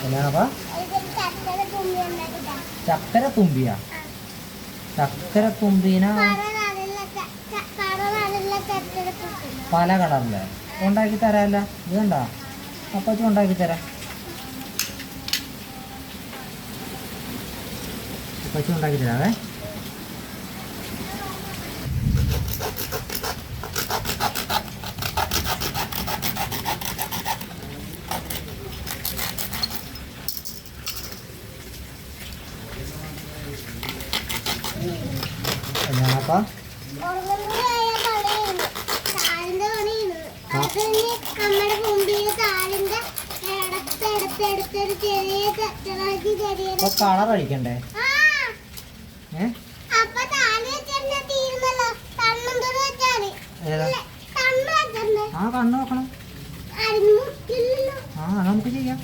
എന്നാപ്പാ ചക്കര തുമ്പിയാ? ചക്കര തുമ്പീന പല കളറില് ഉണ്ടാക്കി തരാല്ല. ഇത് കണ്ടാ അപ്പച്ചും ഉണ്ടാക്കി തരാം. അപ്പച്ചും ഉണ്ടാക്കി തരാവേ. എന്നാപ്പാ കളർ അടിക്കണ്ടേ? ആ കണ്ണ് നോക്കണം. ആ നമുക്ക് ചെയ്യാം.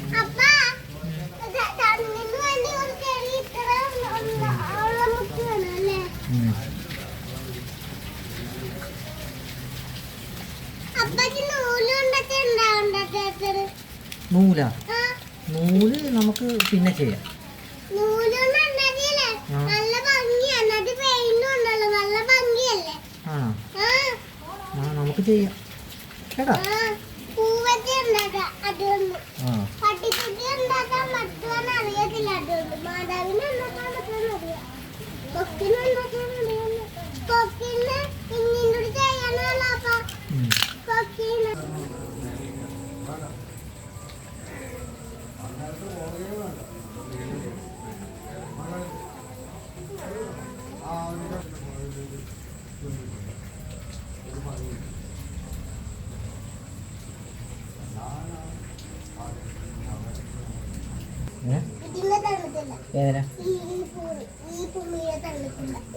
നൂലാ? നൂല് നമുക്ക് പിന്നെ ചെയ്യാം. ആണോ? ആ നമുക്ക് ചെയ്യാം കേട്ടോ.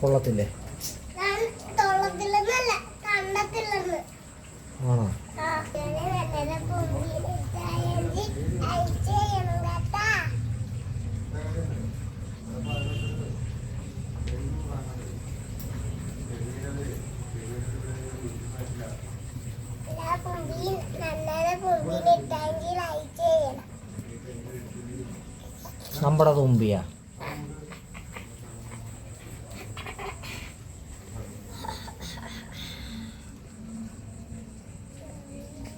കൊള്ളത്തില്ലേ? ആണോ? നമ്മുടെ തുമ്പിയാ?